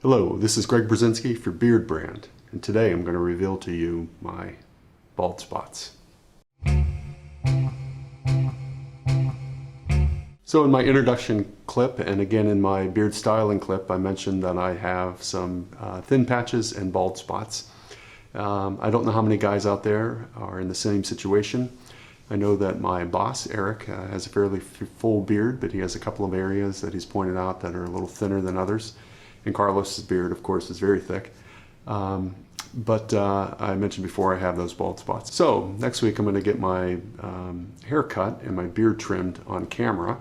Hello, this is Berzinsky for Beardbrand, and today I'm going to reveal to you my bald spots. So in my introduction clip, and again in my beard styling clip, I mentioned that I have some thin patches and bald spots. I don't know how many guys out there are in the same situation. I know that my boss, Eric, has a fairly full beard, but he has a couple of areas that he's pointed out that are a little thinner than others. And Carlos's beard, of course, is very thick. But I mentioned before I have those bald spots. So next week I'm going to get my hair cut and my beard trimmed on camera.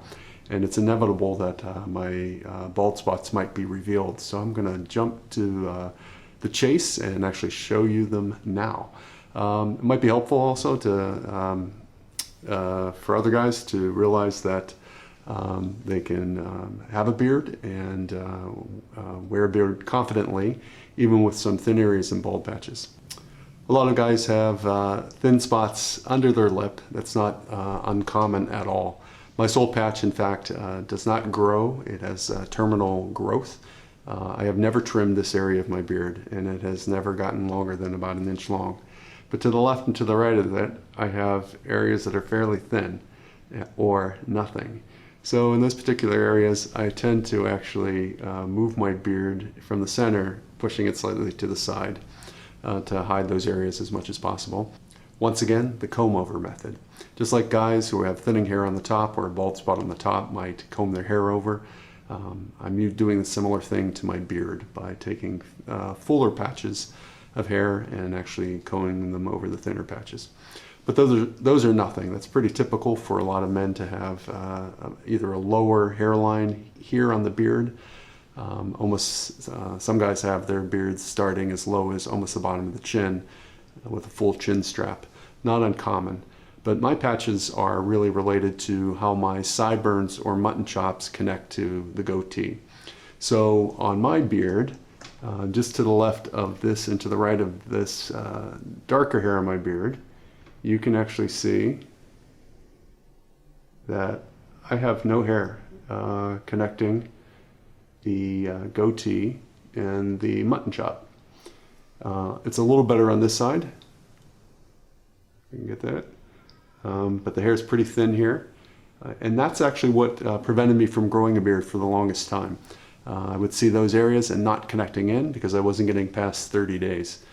And it's inevitable that my bald spots might be revealed. So I'm going to jump to the chase and actually show you them now. It might be helpful also to for other guys to realize that they can have a beard and wear a beard confidently, even with some thin areas and bald patches. A lot of guys have thin spots under their lip. That's not uncommon at all. My soul patch, in fact, does not grow. It has terminal growth. I have never trimmed this area of my beard, and it has never gotten longer than about an inch long. But to the left and to the right of it, I have areas that are fairly thin or nothing. So in those particular areas, I tend to actually move my beard from the center, pushing it slightly to the side to hide those areas as much as possible. Once again, the comb over method. Just like guys who have thinning hair on the top or a bald spot on the top might comb their hair over, I'm doing a similar thing to my beard by taking fuller patches of hair and actually combing them over the thinner patches. But those are nothing. That's pretty typical for a lot of men to have either a lower hairline here on the beard. Some guys have their beards starting as low as almost the bottom of the chin with a full chin strap. Not uncommon. But my patches are really related to how my sideburns or mutton chops connect to the goatee. So on my beard, just to the left of this and to the right of this darker hair on my beard, you can actually see that I have no hair connecting the goatee and the mutton chop. It's a little better on this side. You can get that. But the hair is pretty thin here. And that's actually what prevented me from growing a beard for the longest time. I would see those areas and not connecting in because I wasn't getting past 30 days.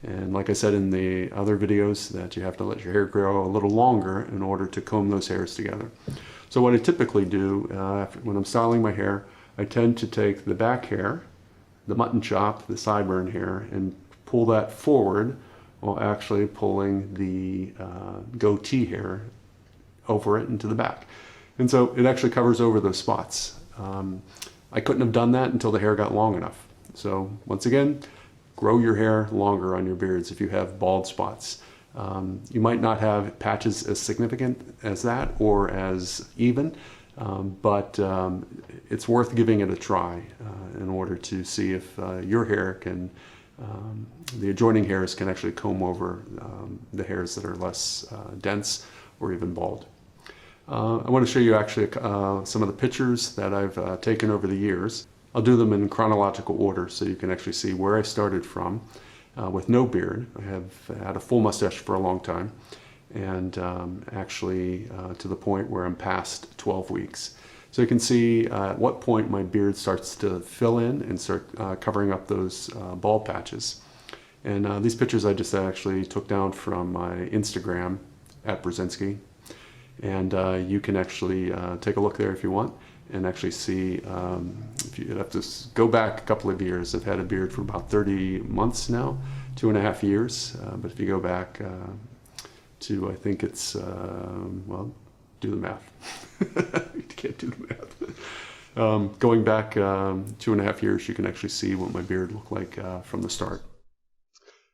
And like I said in the other videos, that you have to let your hair grow a little longer in order to comb those hairs together. So what I typically do when I'm styling my hair, I tend to take the back hair, the mutton chop, the sideburn hair, and pull that forward while actually pulling the goatee hair over it into the back. And so it actually covers over those spots. I couldn't have done that until the hair got long enough. So once again, grow your hair longer on your beards if you have bald spots. You might not have patches as significant as that or as even, but it's worth giving it a try in order to see if your hair can, the adjoining hairs can actually comb over the hairs that are less dense or even bald. I want to show you actually some of the pictures that I've taken over the years. I'll do them in chronological order so you can actually see where I started from with no beard. I have had a full mustache for a long time, and actually to the point where I'm past 12 weeks. So you can see at what point my beard starts to fill in and start covering up those bald patches. And these pictures I just actually took down from my Instagram at Berzinsky. And you can actually take a look there if you want and actually see, if you have to go back a couple of years. I've had a beard for about 30 months now, 2.5 years. But if you go back to, I think it's, well, do the math. You can't do the math. Going back 2.5 years, you can actually see what my beard looked like from the start.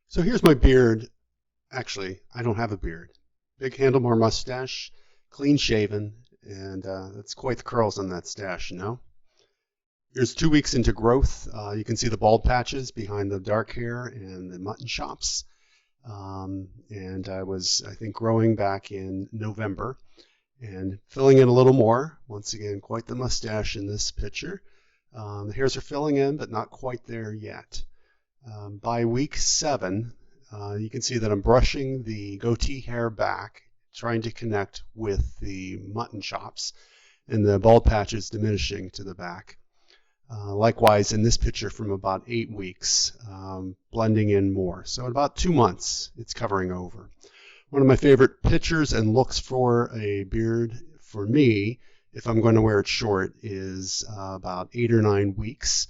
So here's my beard. Actually, I don't have a beard. Big handlebar mustache, clean shaven, and that's quite the curls on that stash, you know. Here's 2 weeks into growth. You can see the bald patches behind the dark hair and the mutton chops. And I was, I think, growing back in November and filling in a little more. Once again, quite the mustache in this picture. The hairs are filling in, but not quite there yet. By week 7, you can see that I'm brushing the goatee hair back, trying to connect with the mutton chops, and the bald patch is diminishing to the back. Likewise, in this picture from about 8 weeks, blending in more. So in about 2 months, it's covering over. One of my favorite pictures and looks for a beard for me, if I'm going to wear it short, is about 8 or 9 weeks,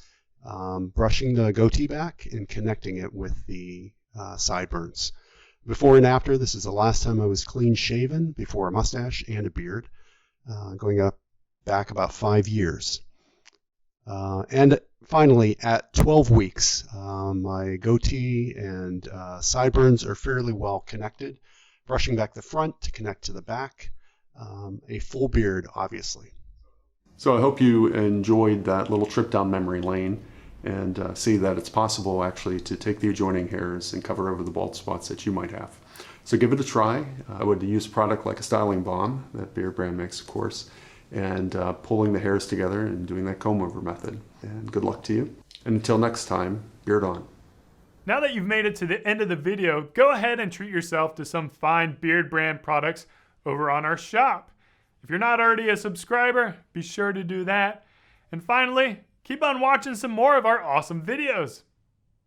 brushing the goatee back and connecting it with the sideburns. Before and after, this is the last time I was clean shaven, before a mustache and a beard, going back about 5 years. And finally, at 12 weeks, my goatee and sideburns are fairly well connected, brushing back the front to connect to the back. A full beard, obviously. So I hope you enjoyed that little trip down memory lane and see that it's possible actually to take the adjoining hairs and cover over the bald spots that you might have. So give it a try. I would use a product like a styling balm that Beardbrand makes, of course, and pulling the hairs together and doing that comb over method. And good luck to you. And until next time, beard on. Now that you've made it to the end of the video, go ahead and treat yourself to some fine Beardbrand products over on our shop. If you're not already a subscriber, be sure to do that. And finally, keep on watching some more of our awesome videos.